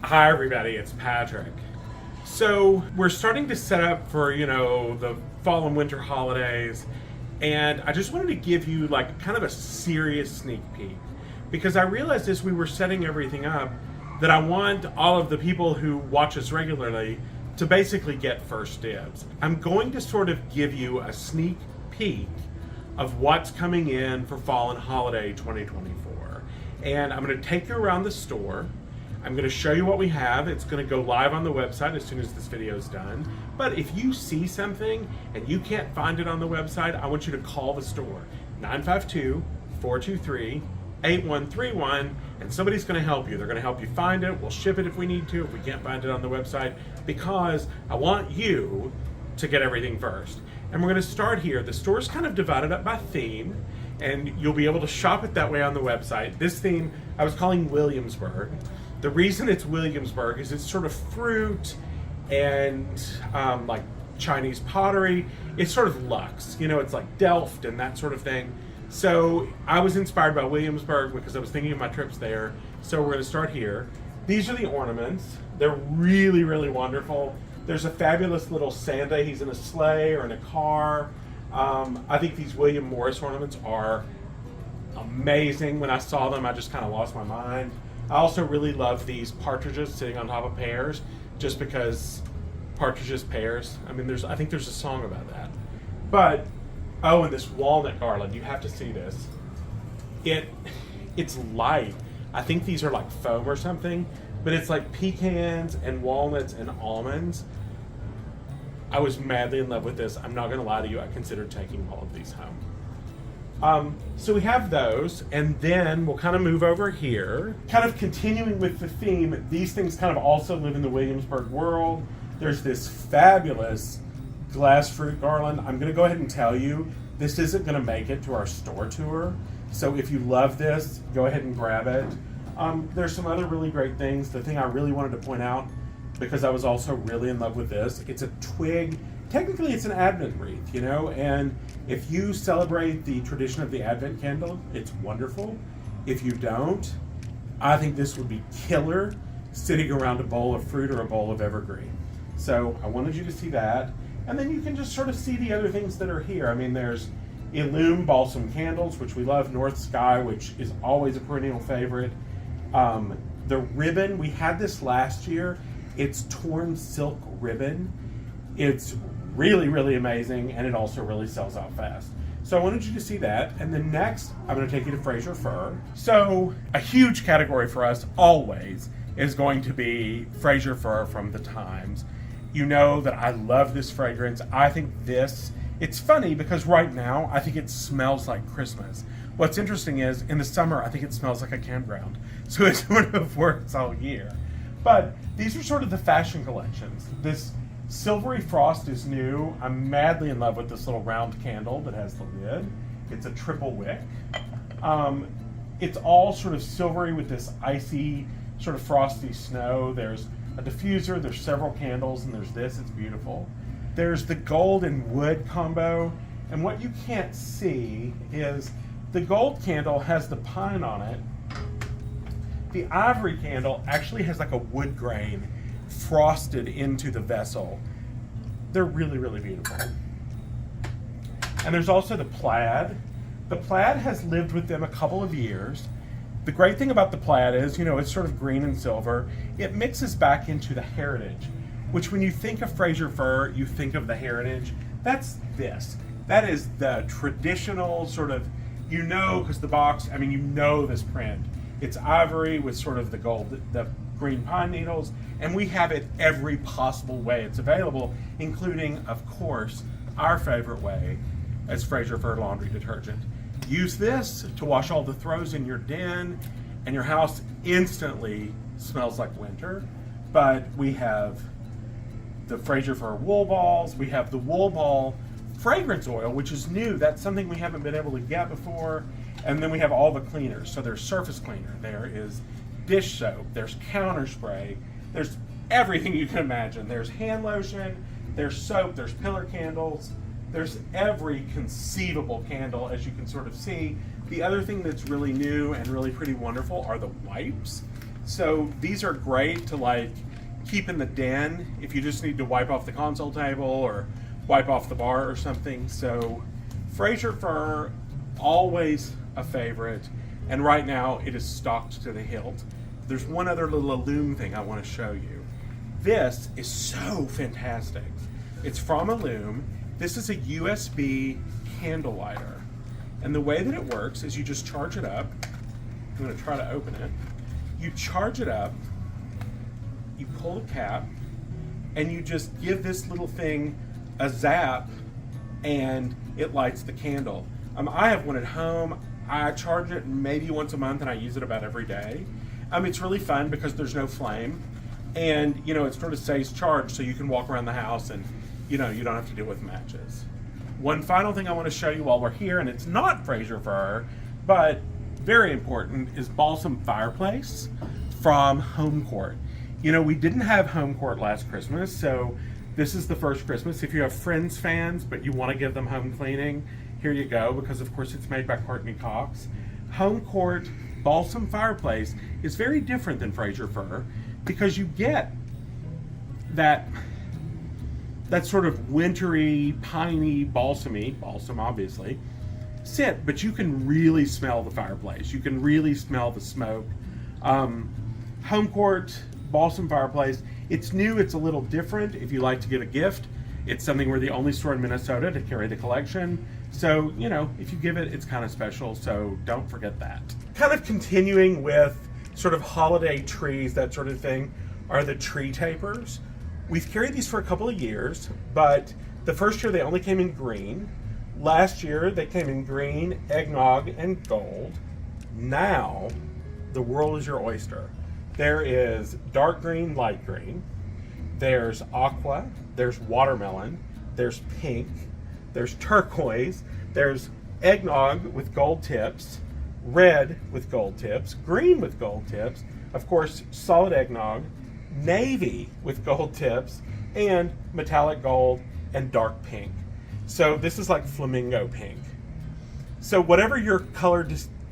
Hi everybody, it's Patrick. So we're starting to set up for, the fall and winter holidays, and I just wanted to give you like kind of a serious sneak peek because I realized as we were setting everything up that I want all of the people who watch us regularly to basically get first dibs. I'm going to sort of give you a sneak peek of what's coming in for fall and holiday 2024. And I'm going to take you around the store. I'm going to show you what we have. It's going to go live on the website as soon as this video is done. But if you see something and you can't find it on the website, I want you to call the store, 952-423-8131, and somebody's going to help you. They're going to help you find it. We'll ship it if we need to, if we can't find it on the website, because I want you to get everything first. And we're going to start here. The store's kind of divided up by theme, and you'll be able to shop it that way on the website. This theme I was calling Williamsburg. The reason it's Williamsburg is it's sort of fruit and like Chinese pottery. It's sort of luxe, it's like Delft and that sort of thing. So I was inspired by Williamsburg because I was thinking of my trips there. So we're going to start here. These are the ornaments. They're really, really wonderful. There's a fabulous little Santa. He's in a sleigh or in a car. I think these William Morris ornaments are amazing. When I saw them, I just kind of lost my mind. I also really love these partridges sitting on top of pears, just because partridges, pears. I mean, I think there's a song about that. But, and this walnut garland, you have to see this. It's light. I think these are like foam or something, but it's like pecans and walnuts and almonds. I was madly in love with this. I'm not going to lie to you. I considered taking all of these home. So we have those, and then we'll kind of move over here. Kind of continuing with the theme, these things kind of also live in the Williamsburg world. There's this fabulous glass fruit garland. I'm going to go ahead and tell you, this isn't going to make it to our store tour. So if you love this, go ahead and grab it. There's some other really great things. The thing I really wanted to point out, because I was also really in love with this, it's a twig. Technically, it's an Advent wreath, and if you celebrate the tradition of the Advent candle, it's wonderful. If you don't, I think this would be killer sitting around a bowl of fruit or a bowl of evergreen. So I wanted you to see that, and then you can just sort of see the other things that are here. I mean, there's Illume balsam candles, which we love, North Sky, which is always a perennial favorite. The ribbon, we had this last year. It's torn silk ribbon. It's really, really amazing, and it also really sells out fast. So I wanted you to see that. And then next, I'm going to take you to Fraser Fur. So a huge category for us always is going to be Fraser Fur from the Times. You know that I love this fragrance. I think it's funny because right now, I think it smells like Christmas. What's interesting is, in the summer, I think it smells like a campground. So it sort of works all year. But these are sort of the fashion collections. This Silvery Frost is new. I'm madly in love with this little round candle that has the lid. It's a triple wick. It's all sort of silvery with this icy, sort of frosty snow. There's a diffuser, there's several candles, and there's this. It's beautiful. There's the gold and wood combo, and what you can't see is the gold candle has the pine on it. The ivory candle actually has like a wood grain frosted into the vessel. They're really, really beautiful. And there's also the plaid. The plaid has lived with them a couple of years. The great thing about the plaid is, it's sort of green and silver. It mixes back into the heritage, which when you think of Fraser Fur, you think of the heritage. That's this. That is the traditional sort of, because the box, this print. It's ivory with sort of the gold, the green pine needles, and we have it every possible way it's available, including, of course, our favorite way as Fraser Fur laundry detergent. Use this to wash all the throws in your den, and your house instantly smells like winter. But we have the Fraser Fur wool balls. We have the wool ball fragrance oil, which is new. That's something we haven't been able to get before. And then we have all the cleaners. So there's surface cleaner. There is dish soap. There's counter spray. There's everything you can imagine. There's hand lotion. There's soap. There's pillar candles. There's every conceivable candle, as you can sort of see. The other thing that's really new and really pretty wonderful are the wipes. So these are great to like keep in the den if you just need to wipe off the console table or wipe off the bar or something. So Fraser Fur, always a favorite, and right now it is stocked to the hilt. There's one other little Loom thing I want to show you. This is so fantastic. It's from Loom. This is a USB candle lighter. And the way that it works is you just charge it up. I'm going to try to open it. You charge it up, you pull the cap, and you just give this little thing a zap, and it lights the candle. I have one at home. I charge it maybe once a month, and I use it about every day. It's really fun because there's no flame, and it sort of stays charged, so you can walk around the house, and you don't have to deal with matches. One final thing I want to show you while we're here, and it's not Fraser Fur, but very important, is Balsam Fireplace from Home Court. We didn't have Home Court last Christmas, so this is the first Christmas. If you have Friends fans, but you want to give them home cleaning, here you go, because of course it's made by Courtney Cox. Home Court Balsam Fireplace is very different than Fraser Fur because you get that sort of wintry, piney, balsam obviously, scent, but you can really smell the fireplace. You can really smell the smoke. Home Court Balsam Fireplace, it's new, it's a little different. If you like to give a gift, it's something we're the only store in Minnesota to carry the collection. So, if you give it, it's kind of special, so don't forget that. Kind of continuing with sort of holiday trees, that sort of thing, are the tree tapers. We've carried these for a couple of years, but the first year they only came in green. Last year they came in green, eggnog, and gold. Now, the world is your oyster. There is dark green, light green. There's aqua, there's watermelon, there's pink, there's turquoise, there's eggnog with gold tips, red with gold tips, green with gold tips, of course, solid eggnog, navy with gold tips, and metallic gold and dark pink. So this is like flamingo pink. So whatever your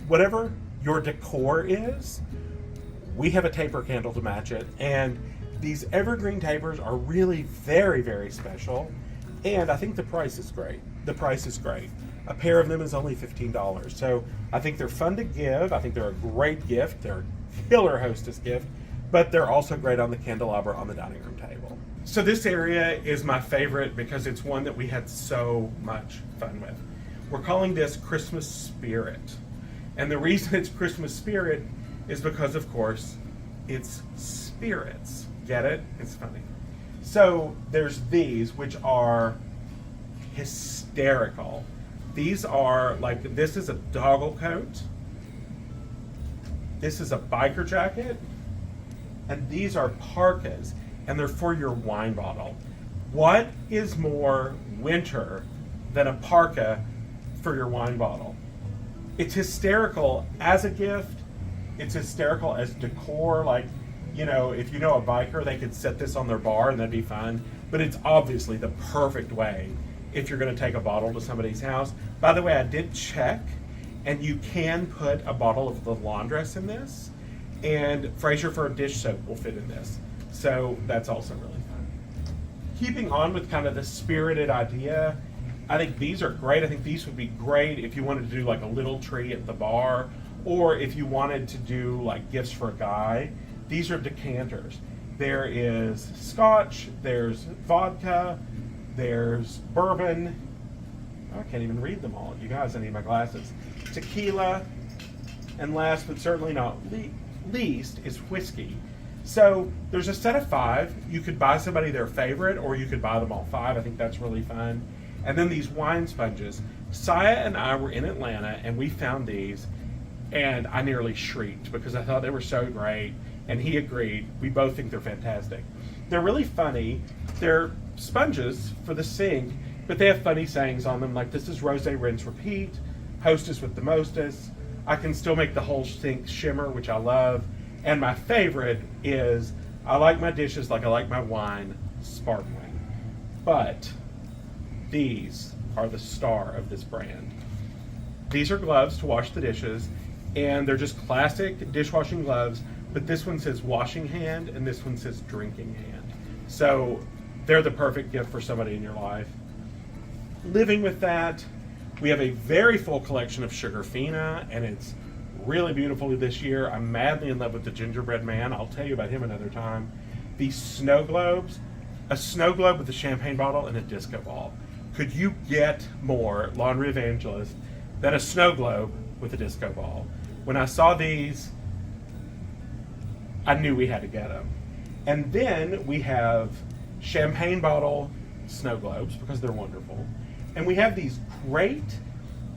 whatever your decor is, we have a taper candle to match it. And these Evergreen Tapers are really very, very special. And I think the price is great. The price is great. A pair of them is only $15. So I think they're fun to give. I think they're a great gift. They're a killer hostess gift. But they're also great on the candelabra on the dining room table. So this area is my favorite because it's one that we had so much fun with. We're calling this Christmas Spirit. And the reason it's Christmas Spirit is because, of course, it's spirits. Get it? It's funny. So there's these, which are hysterical. These are like, this is a doggle coat. This is a biker jacket. And these are parkas, and they're for your wine bottle. What is more winter than a parka for your wine bottle? It's hysterical as a gift. It's hysterical as decor. Like, if you know a biker, they could set this on their bar and that'd be fun. But it's obviously the perfect way if you're going to take a bottle to somebody's house. By the way, I did check, and you can put a bottle of the laundress in this, and Fraser Fur dish soap will fit in this. So that's also really fun. Keeping on with kind of the spirited idea, I think these are great. I think these would be great if you wanted to do like a little tree at the bar, or if you wanted to do like gifts for a guy. These are decanters. There is scotch, there's vodka, there's bourbon. I can't even read them all. You guys, I need my glasses. Tequila, and last but certainly not least is whiskey. So there's a set of 5. You could buy somebody their favorite, or you could buy them all 5. I think that's really fun. And then these wine sponges. Saya and I were in Atlanta, and we found these, and I nearly shrieked because I thought they were so great, and he agreed. We both think they're fantastic. They're really funny. They're sponges for the sink, but they have funny sayings on them, like this is rose, rinse, repeat, hostess with the mostess. I can still make the whole sink shimmer, which I love. And my favorite is, I like my dishes like I like my wine, sparkling. But these are the star of this brand. These are gloves to wash the dishes, and they're just classic dishwashing gloves but this one says washing hand and this one says drinking hand. So they're the perfect gift for somebody in your life. Living with that, we have a very full collection of Sugarfina, and it's really beautiful this year. I'm madly in love with the gingerbread man. I'll tell you about him another time. These snow globes, a snow globe with a champagne bottle and a disco ball. Could you get more Laundry Evangelist than a snow globe with a disco ball? When I saw these, I knew we had to get them. And then we have champagne bottle snow globes because they're wonderful. And we have these great,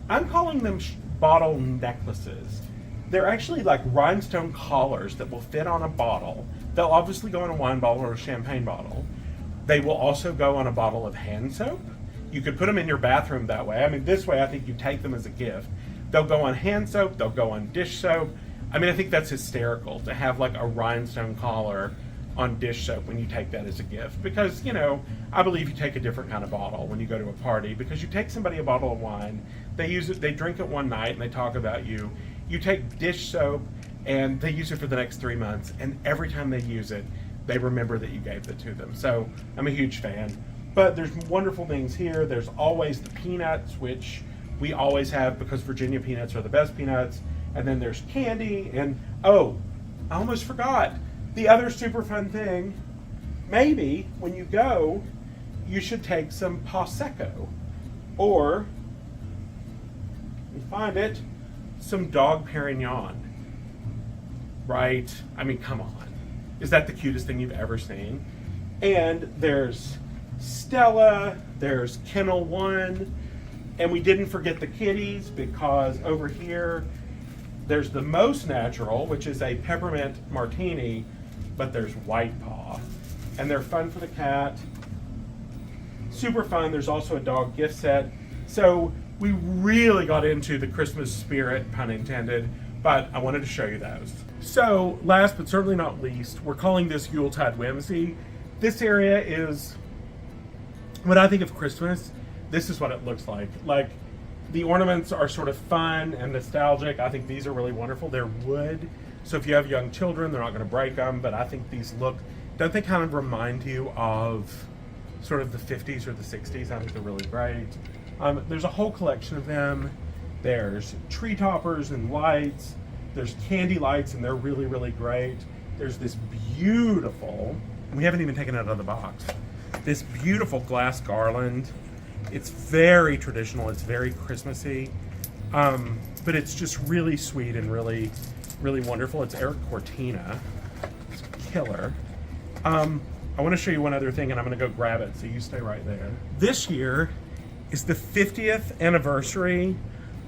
I'm calling them bottle necklaces. They're actually like rhinestone collars that will fit on a bottle. They'll obviously go in a wine bottle or a champagne bottle. They will also go on a bottle of hand soap. You could put them in your bathroom that way. I mean, this way I think you take them as a gift. They'll go on hand soap, they'll go on dish soap. I mean, I think that's hysterical to have like a rhinestone collar on dish soap when you take that as a gift. Because, you know, I believe you take a different kind of bottle when you go to a party, because you take somebody a bottle of wine, they use it, they drink it one night and they talk about you. You take dish soap and they use it for the next 3 months, and every time they use it, they remember that you gave it to them. So I'm a huge fan. But there's wonderful things here. There's always the peanuts, which we always have because Virginia peanuts are the best peanuts. And then there's candy, and oh, I almost forgot. The other super fun thing, maybe when you go, you should take some Prosecco, or, let me find it, some Dog Perignon, right? I mean, come on. Is that the cutest thing you've ever seen? And there's Stella, there's Kennel One, and we didn't forget the kitties, because over here, there's the Most Natural, which is a peppermint martini, but there's White Paw. And they're fun for the cat. Super fun. There's also a dog gift set. So we really got into the Christmas spirit, pun intended, but I wanted to show you those. So last but certainly not least, we're calling this Yuletide Whimsy. This area is, when I think of Christmas, this is what it looks like. Like, the ornaments are sort of fun and nostalgic. I think these are really wonderful. They're wood, so if you have young children, they're not going to break them, but I think these look, don't they kind of remind you of sort of the 50s or the 60s? I think they're really great. There's a whole collection of them. There's tree toppers and lights. There's candy lights, and they're really, really great. There's this beautiful, we haven't even taken it out of the box, this beautiful glass garland. It's very traditional, it's very Christmassy, but it's just really sweet and really, really wonderful. It's Eric Cortina. It's killer. I want to show you one other thing, and I'm going to go grab it, so you stay right there. This year is the 50th anniversary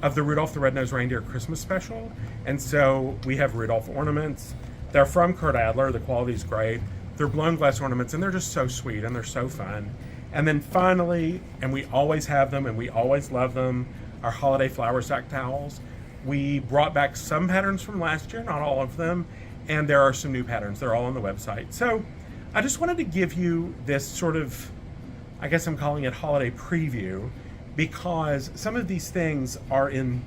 of the Rudolph the Red-Nosed Reindeer Christmas special, and so we have Rudolph ornaments. They're from Kurt Adler. The quality's great. They're blown glass ornaments, and they're just so sweet, and they're so fun. And then finally, and we always have them and we always love them, our holiday flour sack towels. We brought back some patterns from last year, not all of them, and there are some new patterns. They're all on the website. So I just wanted to give you this sort of, I guess I'm calling it holiday preview, because some of these things are in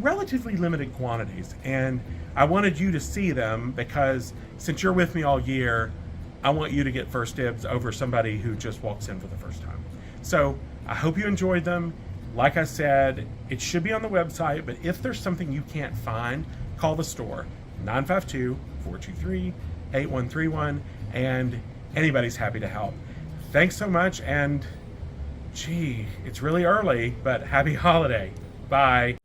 relatively limited quantities, and I wanted you to see them because since you're with me all year, I want you to get first dibs over somebody who just walks in for the first time. So I hope you enjoyed them. Like I said, it should be on the website, but if there's something you can't find, call the store, 952-423-8131, and anybody's happy to help. Thanks so much, and gee, it's really early, but happy holiday. Bye.